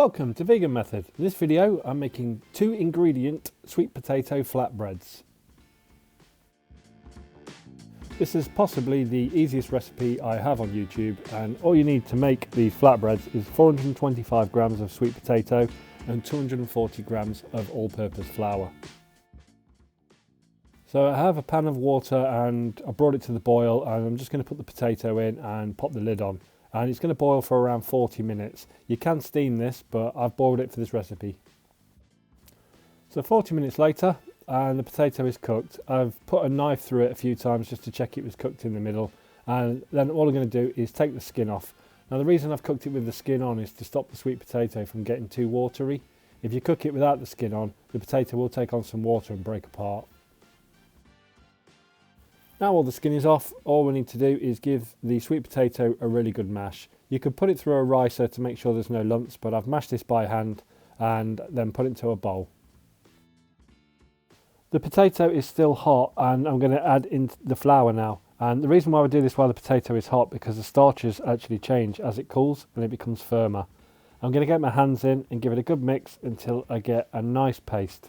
Welcome to Vegan Method. In this video I'm making 2 ingredient sweet potato flatbreads. This is possibly the easiest recipe I have on YouTube, and all you need to make these flatbreads is 425 grams of sweet potato and 240 grams of all-purpose flour. So I have a pan of water and I brought it to the boil, and I'm just going to put the potato in and pop the lid on. And it's going to boil for around 40 minutes. You can steam this, but I've boiled it for this recipe. So 40 minutes later, and the potato is cooked. I've put a knife through it a few times just to check it was cooked in the middle. And then all I'm going to do is take the skin off. Now the reason I've cooked it with the skin on is to stop the sweet potato from getting too watery. If you cook it without the skin on, the potato will take on some water and break apart. Now all the skin is off, all we need to do is give the sweet potato a really good mash. You could put it through a ricer to make sure there's no lumps, but I've mashed this by hand and then put it into a bowl. The potato is still hot, and I'm going to add in the flour now. And the reason why I do this while the potato is hot, because the starches actually change as it cools and it becomes firmer. I'm going to get my hands in and give it a good mix until I get a nice paste.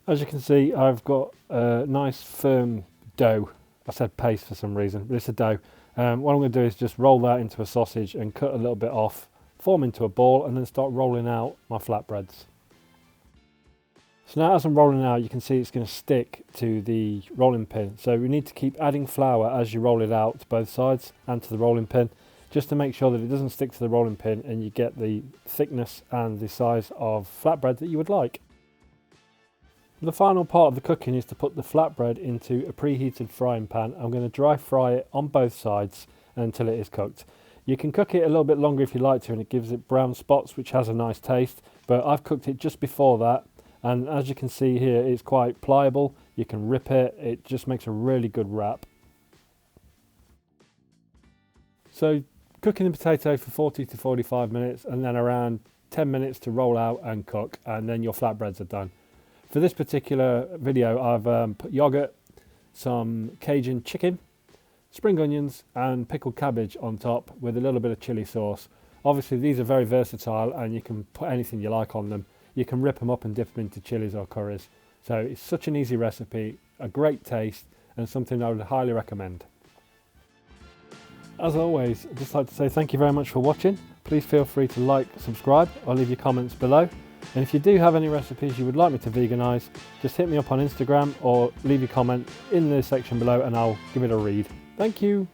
As you can see, I've got a nice firm dough. I said paste for some reason, but it's a dough. What I'm going to do is just roll that into a sausage and cut a little bit off, form into a ball, and then start rolling out my flatbreads. So now as I'm rolling out, you can see it's going to stick to the rolling pin. So we need to keep adding flour as you roll it out to both sides and to the rolling pin, just to make sure that it doesn't stick to the rolling pin and you get the thickness and the size of flatbread that you would like. The final part of the cooking is to put the flatbread into a preheated frying pan. I'm going to dry fry it on both sides until it is cooked. You can cook it a little bit longer if you like to, and it gives it brown spots, which has a nice taste, but I've cooked it just before that, and as you can see here, it's quite pliable. You can rip it, it just makes a really good wrap. So cooking the potato for 40 to 45 minutes and then around 10 minutes to roll out and cook, and then your flatbreads are done. For this particular video, I've put yogurt, some Cajun chicken, spring onions and pickled cabbage on top with a little bit of chili sauce. Obviously these are very versatile and you can put anything you like on them. You can rip them up and dip them into chilies or curries. So it's such an easy recipe, a great taste, and something I would highly recommend. As always, I'd just like to say thank you very much for watching. Please feel free to like, subscribe, or leave your comments below. And if you do have any recipes you would like me to veganise, just hit me up on Instagram or leave your comment in the section below and I'll give it a read. Thank you.